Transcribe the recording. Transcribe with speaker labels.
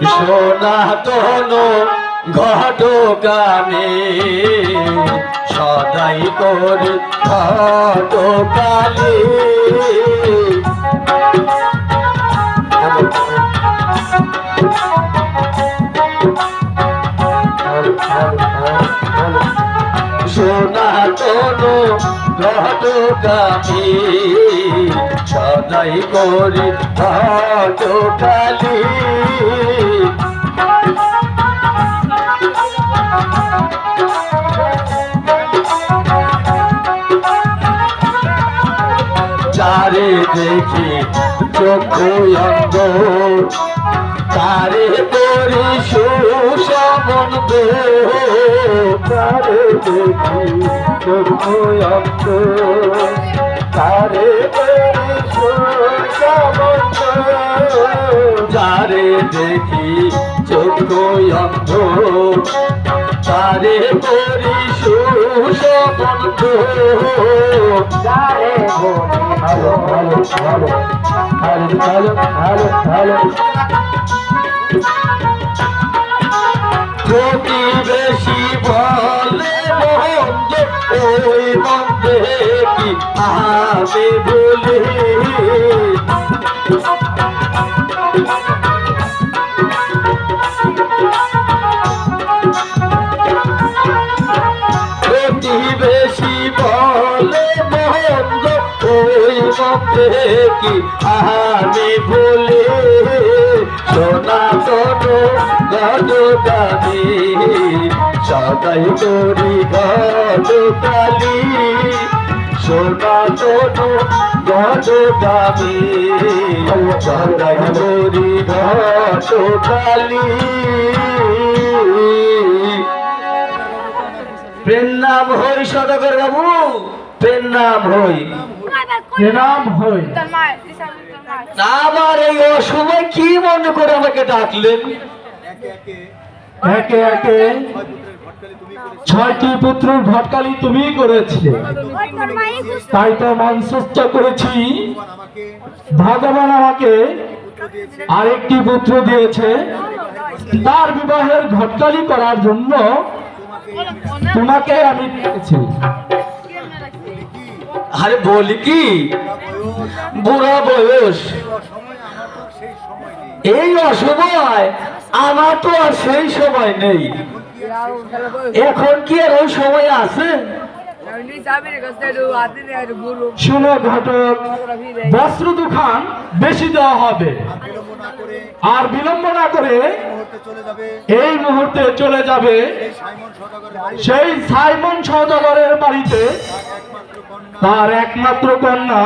Speaker 1: সনাতন ঘটকামে সদাই করি ঘটকালী সনাতন ঘটকামে সদাই করি ঘটকালী যারে দেখি চক্ষু অন্ধ তারে করি সুসমন্ত তারে দেখি চক্ষু অন্ধ তারে করি সুসমন্ত যারে দেখি চক্ষু অন্ধ তারে করি সুসমন্ত যারে ভালো ভালো ভালো ভালো ভালো ভালো ভালো প্রতিবেশী বলে মন্দ ওই মন্দে কি আমি বলি প্রতিবেশী বলে মন্দ ওই মন্দে কি আমি বলি সনাতন ঘটকামে সদাই করি ঘটকালী সনাতন ঘটকামে সদাই করি ঘটকালী প্রেম নাম হই সদাগর বাবু প্রেম নাম হই
Speaker 2: নাম হই
Speaker 1: আমার এই অসময় কি মনে করে আমাকে ডাকলেন
Speaker 2: একে একে 6টি পুত্রের ঘটকালি তুমি করেছে তাই তো মনসুস্থ করেছি ভগবান আমাকে আরেকটি পুত্র দিয়েছে তার বিবাহের ঘটকালি করার জন্য তোমাকে আমি ডেকেছি
Speaker 1: আরে বলি কি বুড়া বয়স এই অসময় আমার তো আর সেই সময় নেই এখন কি আর ওই সময় আছে
Speaker 2: শুনো ঘটক বস্ত্র দুখান বেশি দেওয়া হবে আর বিলম্ব না করে এই মুহূর্তে চলে যাবে সেই সাইমন সওদাগরের বাড়িতে তার একমাত্র কন্যা